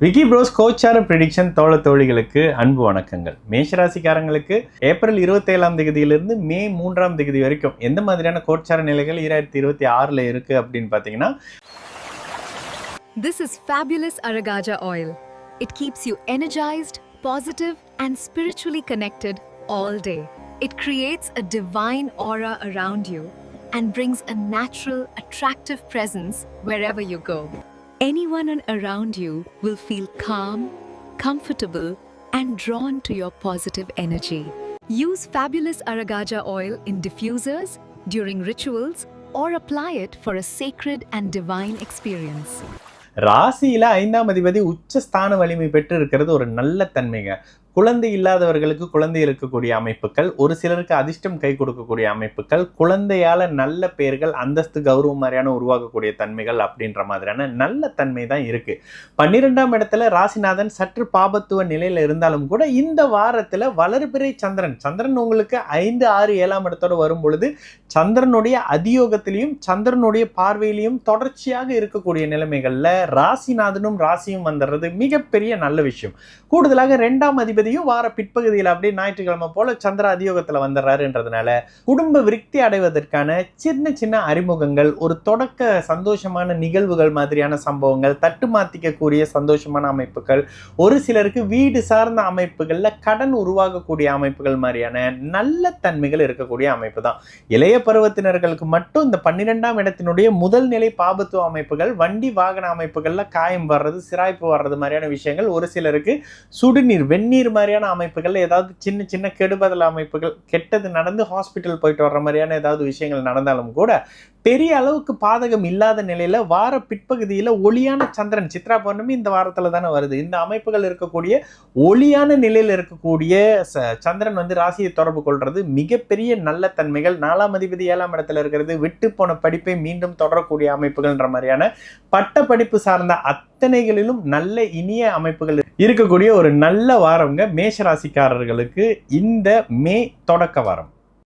Vicky pros கோச்சார prediction தோழ தோழிகளுக்கு அன்பு வணக்கங்கள். மேஷராசிக்காரங்களுக்கு ஏப்ரல் 27ஆம் தேதியிலிருந்து மே 3ஆம் தேதி வரைக்கும் எந்த மாதிரியான கோச்சார நிலைகள் 2026ல இருக்கு அப்படின்னு பார்த்தீங்கன்னா, This is fabulous Aragaja oil. It keeps you energized, positive and spiritually connected all day. It creates a divine aura around you and brings a natural, attractive presence wherever you go. Anyone around you will feel calm, comfortable, and drawn to your positive energy. Use fabulous Aragaja oil in diffusers, during rituals, or apply it for a sacred and divine experience. ராசியில 5ஆம் அதிபதி உச்ச ஸ்தான வலிமை பெற்று இருக்கிறது ஒரு நல்ல தன்மைங்க. குழந்தை இல்லாதவர்களுக்கு குழந்தை இருக்கக்கூடிய அமைப்புகள், ஒரு சிலருக்கு அதிர்ஷ்டம் கை கொடுக்கக்கூடிய அமைப்புகள், குழந்தையால நல்ல பெயர்கள், அந்தஸ்து, கௌரவம் மாதிரியான உருவாக்கக்கூடிய தன்மைகள் அப்படின்ற மாதிரியான நல்ல தன்மை தான் இருக்கு. 12ஆம் இடத்துல ராசிநாதன் சற்று பாபத்துவ நிலையில இருந்தாலும் கூட இந்த வாரத்துல வளர்பிறை சந்திரன் உங்களுக்கு 5, 6, 7ஆம் இடத்தோட வரும் பொழுது சந்திரனுடைய அதியோகத்திலையும் சந்திரனுடைய பார்வையிலையும் தொடர்ச்சியாக இருக்கக்கூடிய நிலைமைகள்ல ராசிநாதனும் ராசியும் வந்துடுறது மிகப்பெரிய நல்ல விஷயம். கூடுதலாக 2ஆம் அதிபதியும் வார பிற்பகுதியில் அப்படியே ஞாயிற்றுக்கிழமை போல சந்திர அதியோகத்துல வந்துடுறாருன்றதுனால குடும்ப விருத்தி அடைவதற்கான சின்ன சின்ன அறிமுகங்கள், ஒரு தொடக்க சந்தோஷமான நிகழ்வுகள் மாதிரியான சம்பவங்கள், தட்டு மாத்திக்கக்கூடிய சந்தோஷமான அமைப்புகள், ஒரு சிலருக்கு வீடு சார்ந்த அமைப்புகள்ல கடன் உருவாகக்கூடிய அமைப்புகள் மாதிரியான நல்ல தன்மைகள் இருக்கக்கூடிய அமைப்பு தான். இளைய பருவத்தினர்களுக்கு மட்டும் இந்த 12ஆம் இடத்தினுடைய முதல் நிலை பாபத்துவ அமைப்புகள், வண்டி வாகன அமைப்புகள்ல காயம் வர்றது, சிராய்ப்பு வர்றது மாதிரியான விஷயங்கள், ஒரு சிலருக்கு சுடுநீர் வெந்நீர் மாதிரியான அமைப்புகள்ல ஏதாவது சின்ன சின்ன கெடுபதல் அமைப்புகள், கெட்டது நடந்து ஹாஸ்பிட்டல் போயிட்டு வர்ற மாதிரியான ஏதாவது விஷயங்கள் நடந்தாலும் கூட பெரிய அளவுக்கு பாதகம் இல்லாத நிலையில வார பிற்பகுதியில ஒளியான சந்திரன், சித்ரா பௌர்ணமி இந்த வாரத்துல தானே வருது, இந்த அமைப்புகள் இருக்கக்கூடிய ஒளியான நிலையில இருக்கக்கூடிய சந்திரன் ராசியை தொடர்பு கொள்றது மிகப்பெரிய நல்ல தன்மைகள். 4ஆம் அதிபதி 7ஆம் இடத்துல இருக்கிறது விட்டு போன படிப்பை மீண்டும் தொடரக்கூடிய அமைப்புகள்ன்ற மாதிரியான பட்ட படிப்பு சார்ந்த அத்தனைகளிலும் நல்ல இனிய அமைப்புகள் இருக்கக்கூடிய ஒரு நல்ல வாரம்ங்க மேஷ ராசிக்காரர்களுக்கு இந்த மே தொடக்க வாரம்.